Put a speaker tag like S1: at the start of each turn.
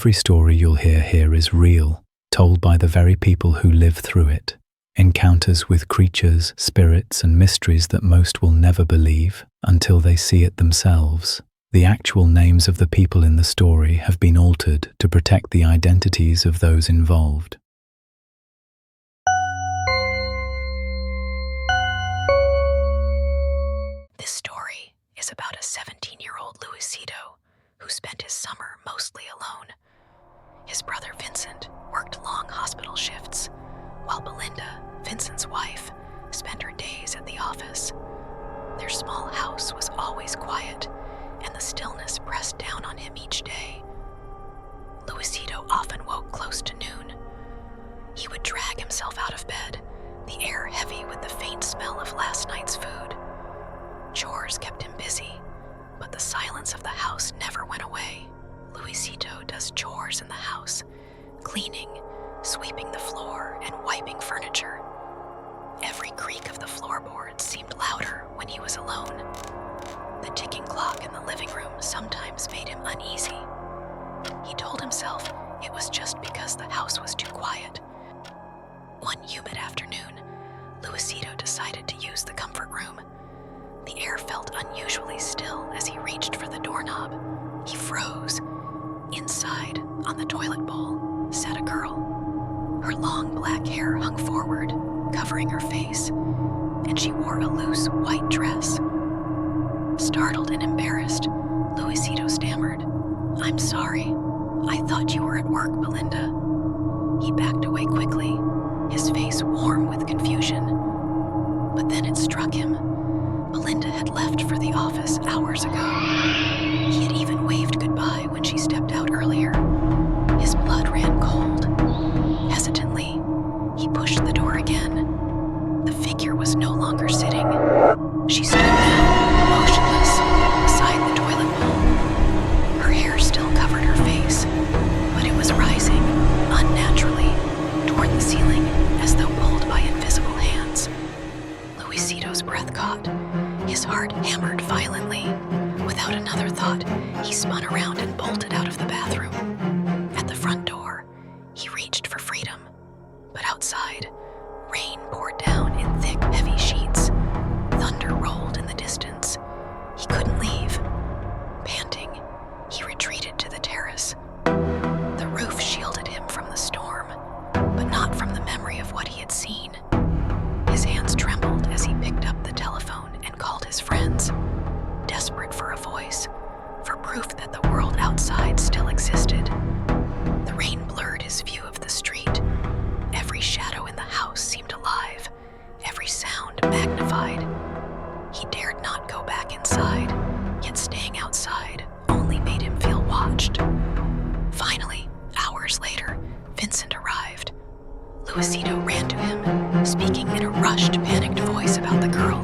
S1: Every story you'll hear here is real, told by the very people who live through it. Encounters with creatures, spirits, and mysteries that most will never believe until they see it themselves. The actual names of the people in the story have been altered to protect the identities of those involved.
S2: This story is about a 17-year-old Luisito who spent his summer mostly alone. His brother Vincent worked long hospital shifts, while Belinda, Vincent's wife, spent her days at the office. Their small house was always quiet, and the stillness pressed down on him each day. Luisito often woke close to noon. He would drag himself out of bed, the air heavy with the faint smell of last night's food. Chores kept him busy, but the silence of the house never went away. Luisito does chores in the house, cleaning, sweeping the floor, and wiping furniture. Every creak of the floorboards seemed louder when he was alone. The ticking clock in the living room sometimes made him uneasy. He told himself it was just because the house was too quiet. One humid afternoon, Luisito decided to use the comfort room. The air felt unusually still as he reached for the doorknob. He froze. Inside, on the toilet bowl, sat a girl. Her long black hair hung forward, covering her face, and she wore a loose white dress. Startled and embarrassed, Luisito stammered, "I'm sorry. I thought you were at work, Belinda." He backed away quickly, his face warm with confusion. But then it struck him. Belinda had left for the office hours ago. He had even waved goodbye when she stepped out earlier. His blood ran cold. Hesitantly, he pushed the door again. The figure was no longer sitting. She stood now, motionless, beside the toilet bowl. Her hair still covered her face, but it was rising, unnaturally, toward the ceiling as though pulled by invisible hands. Luisito's breath caught. His heart hammered violently. Without another thought, he spun around and bolted out of the bathroom. At the front door, he reached for freedom. But outside, rain poured down in thick, heavy sheets. Thunder rolled in the distance. He couldn't leave. Panting, he retreated to the terrace. The roof shielded him from the storm, but not from the memory of what he had seen. His hands trembled as he picked up the telephone and called his friends, desperate for a voice, for proof that the world outside still existed. The rain blurred his view of the street. Every shadow in the house seemed alive, every sound magnified. He dared not go back inside, yet staying outside only made him feel watched. Finally, hours later, Vincent arrived. Luisito ran to him, speaking in a rushed, panicked voice about the girl.